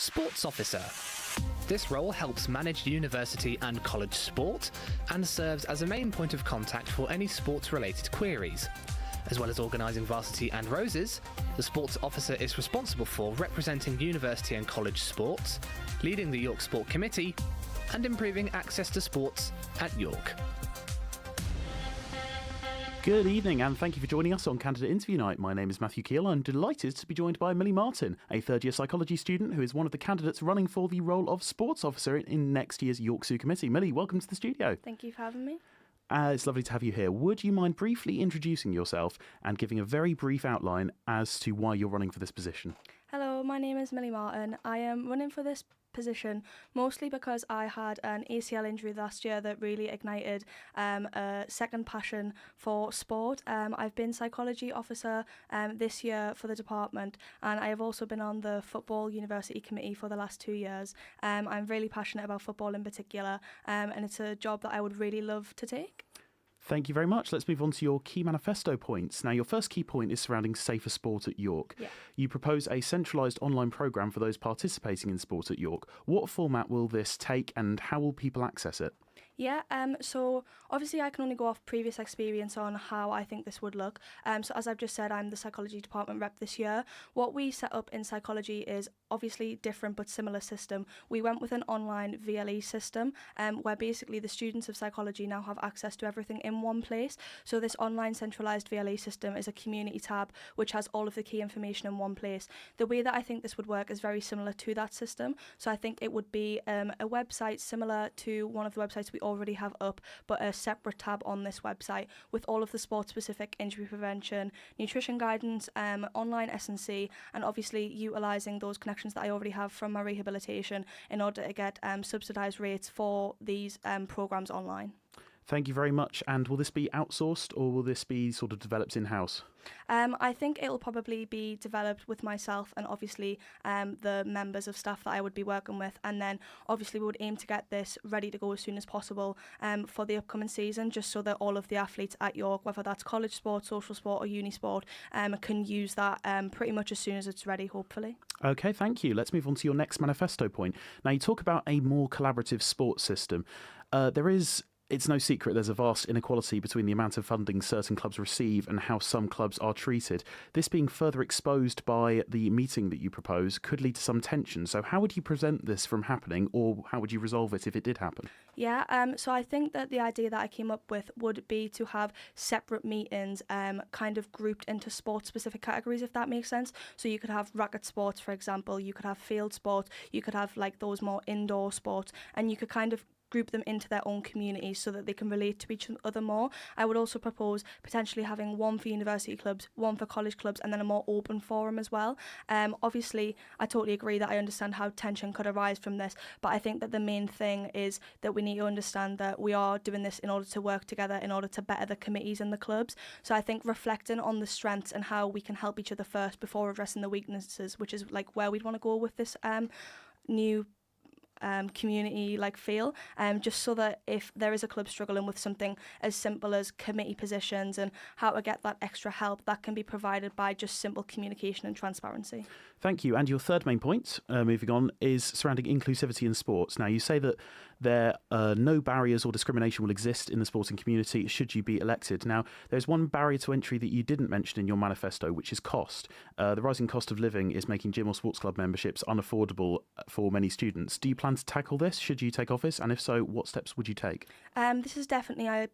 Sports Officer. This role helps manage university and college sport and serves as a main point of contact for any sports-related queries. As well as organising varsity and roses, the Sports Officer is responsible for representing university and college sports, leading the York Sport Committee, and improving access to sports at York. Good evening and thank you for joining us on Candidate Interview Night. My name is Matthew Keel. I'm delighted to be joined by Millie Martin, a third-year psychology student who is one of the candidates running for the role of Sports Officer in next year's York Zoo Committee. Millie, welcome to the studio. Thank you for having me. It's lovely to have you here. Would you mind briefly introducing yourself and giving a very brief outline as to why you're running for this position? Hello, my name is Millie Martin. I am running for this position mostly because I had an ACL injury last year that really ignited a second passion for sport. I've been psychology officer this year for the department, and I have also been on the football university committee for the last 2 years. I'm really passionate about football in particular, and it's a job that I would really love to take. Thank you very much. Let's move on to your key manifesto points. Now, your first key point is surrounding safer sport at York. Yeah. You propose a centralised online programme for those participating in sport at York. What format will this take and how will people access it? Yeah, so obviously I can only go off previous experience on how I think this would look. So as I've just said, I'm the psychology department rep this year. What we set up in psychology is obviously different but similar system. We went with an online VLE system where basically the students of psychology now have access to everything in one place. So this online centralised VLE system is a community tab which has all of the key information in one place. The way that I think this would work is very similar to that system. So I think it would be a website similar to one of the websites we already have up, but a separate tab on this website with all of the sport-specific injury prevention, nutrition guidance, online S&C, and obviously utilising those connections that I already have from my rehabilitation in order to get subsidised rates for these programmes online. Thank you very much. And will this be outsourced or will this be sort of developed in-house? I think it'll probably be developed with myself and obviously the members of staff that I would be working with, and then obviously we would aim to get this ready to go as soon as possible for the upcoming season, just so that all of the athletes at York, whether that's college sport, social sport or uni sport, can use that pretty much as soon as it's ready, hopefully. Okay, thank you. Let's move on to your next manifesto point. Now, you talk about a more collaborative sports system. It's no secret there's a vast inequality between the amount of funding certain clubs receive and how some clubs are treated. This being further exposed by the meeting that you propose could lead to some tension. So how would you prevent this from happening, or how would you resolve it if it did happen? Yeah, so I think that the idea that I came up with would be to have separate meetings kind of grouped into sport-specific categories, if that makes sense. So you could have racket sports, for example, you could have field sports, you could have like those more indoor sports, and you could kind of group them into their own communities so that they can relate to each other more. I would also propose potentially having one for university clubs, one for college clubs, and then a more open forum as well. Obviously, I totally agree that I understand how tension could arise from this, but I think that the main thing is that we need to understand that we are doing this in order to work together, in order to better the committees and the clubs. So I think reflecting on the strengths and how we can help each other first before addressing the weaknesses, which is like where we'd want to go with this new community like feel, just so that if there is a club struggling with something as simple as committee positions and how to get that extra help, that can be provided by just simple communication and transparency. Thank you. And your third main point, moving on, is surrounding inclusivity in sports. Now, you say that there no barriers or discrimination will exist in the sporting community should you be elected. Now, there's one barrier to entry that you didn't mention in your manifesto, which is cost. The rising cost of living is making gym or sports club memberships unaffordable for many students. Do you plan to tackle this should you take office? And if so, what steps would you take? This is definitely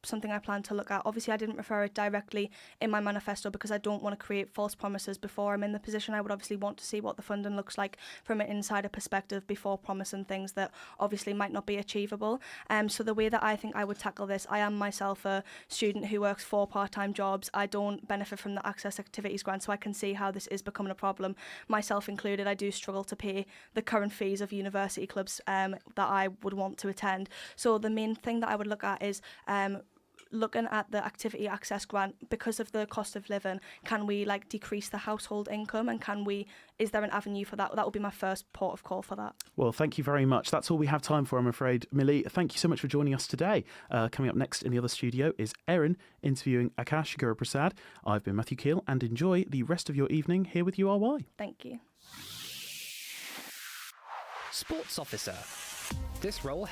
something I plan to look at. Obviously, I didn't refer it directly in my manifesto because I don't want to create false promises before I'm in the position. I would obviously want to see what the funding looks like from an insider perspective before promising things that obviously might not be achievable. So the way that I think I would tackle this, I am myself a student who works 4 part-time jobs. I don't benefit from the Access Activities Grant, so I can see how this is becoming a problem. Myself included, I do struggle to pay the current fees of university clubs that I would want to attend. So the main thing that I would look at is looking at the activity access grant. Because of the cost of living, can we decrease the household income, and is there an avenue for that? That would be my first port of call for that. Well, thank you very much. That's all we have time for, I'm afraid. Millie, thank you so much for joining us today. Coming up next in the other studio is Erin interviewing Akash Guru-Prasad. I've been Matthew Keel, and enjoy the rest of your evening here with URY. Thank you. Sports Officer. This role